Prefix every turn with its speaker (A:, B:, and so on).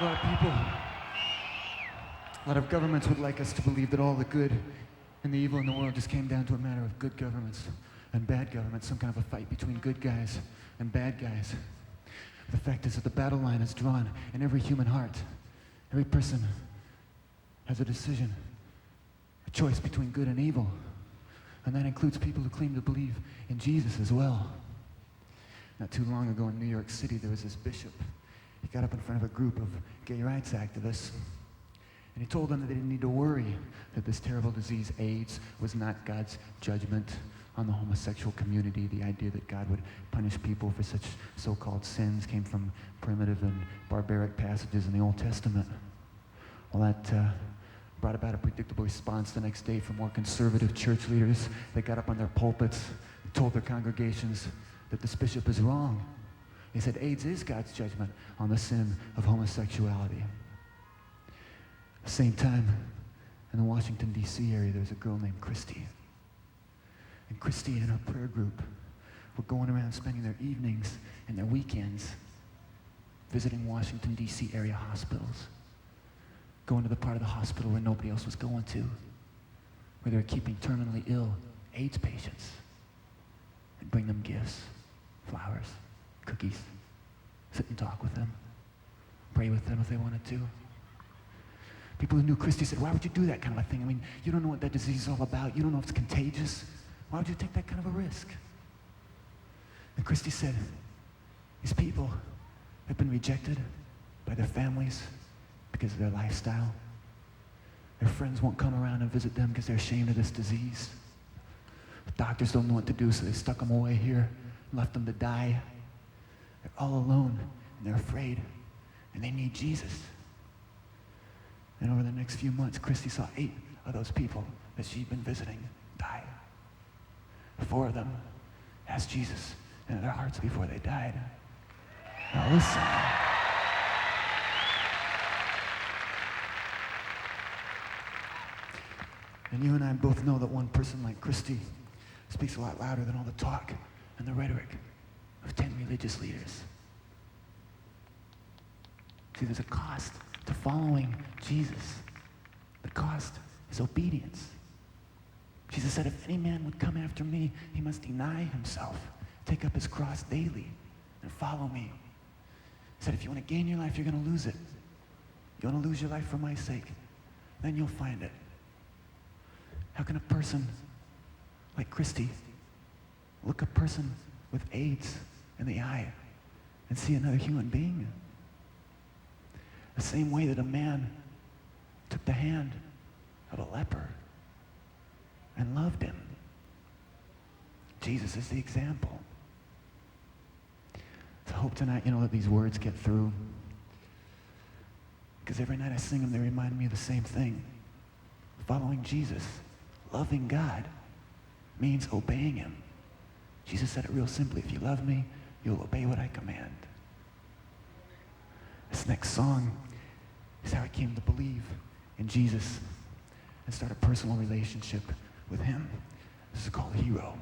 A: A lot of people, a lot of governments would like us to believe that all the good and the evil in the world just came down to a matter of good governments and bad governments, some kind of a fight between good guys and bad guys. The fact is that the battle line is drawn in every human heart. Every person has a decision, a choice between good and evil. And that includes people who claim to believe in Jesus as well. Not too long ago in New York City, there was this bishop. He got up in front of a group of gay rights activists, and he told them that they didn't need to worry that this terrible disease, AIDS, was not God's judgment on the homosexual community. The idea that God would punish people for such so-called sins came from primitive and barbaric passages in the Old Testament. Well, that brought about a predictable response the next day from more conservative church leaders. They got up on their pulpits and told their congregations that this bishop is wrong. They said AIDS is God's judgment on the sin of homosexuality. At the same time, in the Washington, D.C. area, there was a girl named Christy. And Christy and her prayer group were going around spending their evenings and their weekends visiting Washington, D.C. area hospitals, going to the part of the hospital where nobody else was going to, where they were keeping terminally ill AIDS patients, and bring them gifts, flowers, cookies, sit and talk with them, pray with them if they wanted to. People who knew Christy said, why would you do that kind of a thing? I mean, you don't know what that disease is all about. You don't know if it's contagious. Why would you take that kind of a risk? And Christy said, these people have been rejected by their families because of their lifestyle. Their friends won't come around and visit them because they're ashamed of this disease. The doctors don't know what to do, so they stuck them away here and left them to die. They're all alone, and they're afraid, and they need Jesus. And over the next few months, Christy saw 8 of those people that she'd been visiting die. 4 of them asked Jesus into their hearts before they died. Now listen. And you and I both know that one person like Christy speaks a lot louder than all the talk and the rhetoric of 10 religious leaders. See, there's a cost to following Jesus. The cost is obedience. Jesus said, if any man would come after me, he must deny himself, take up his cross daily, and follow me. He said, if you want to gain your life, you're going to lose it. You want to lose your life for my sake, then you'll find it. How can a person like Christy look a person with AIDS in the eye and see another human being? The same way that a man took the hand of a leper and loved him. Jesus is the example. So I hope tonight, that these words get through. Because every night I sing them, they remind me of the same thing. Following Jesus, loving God, means obeying him. Jesus said it real simply, if you love me, you'll obey what I command. This next song is how I came to believe in Jesus and start a personal relationship with him. This is called Hero.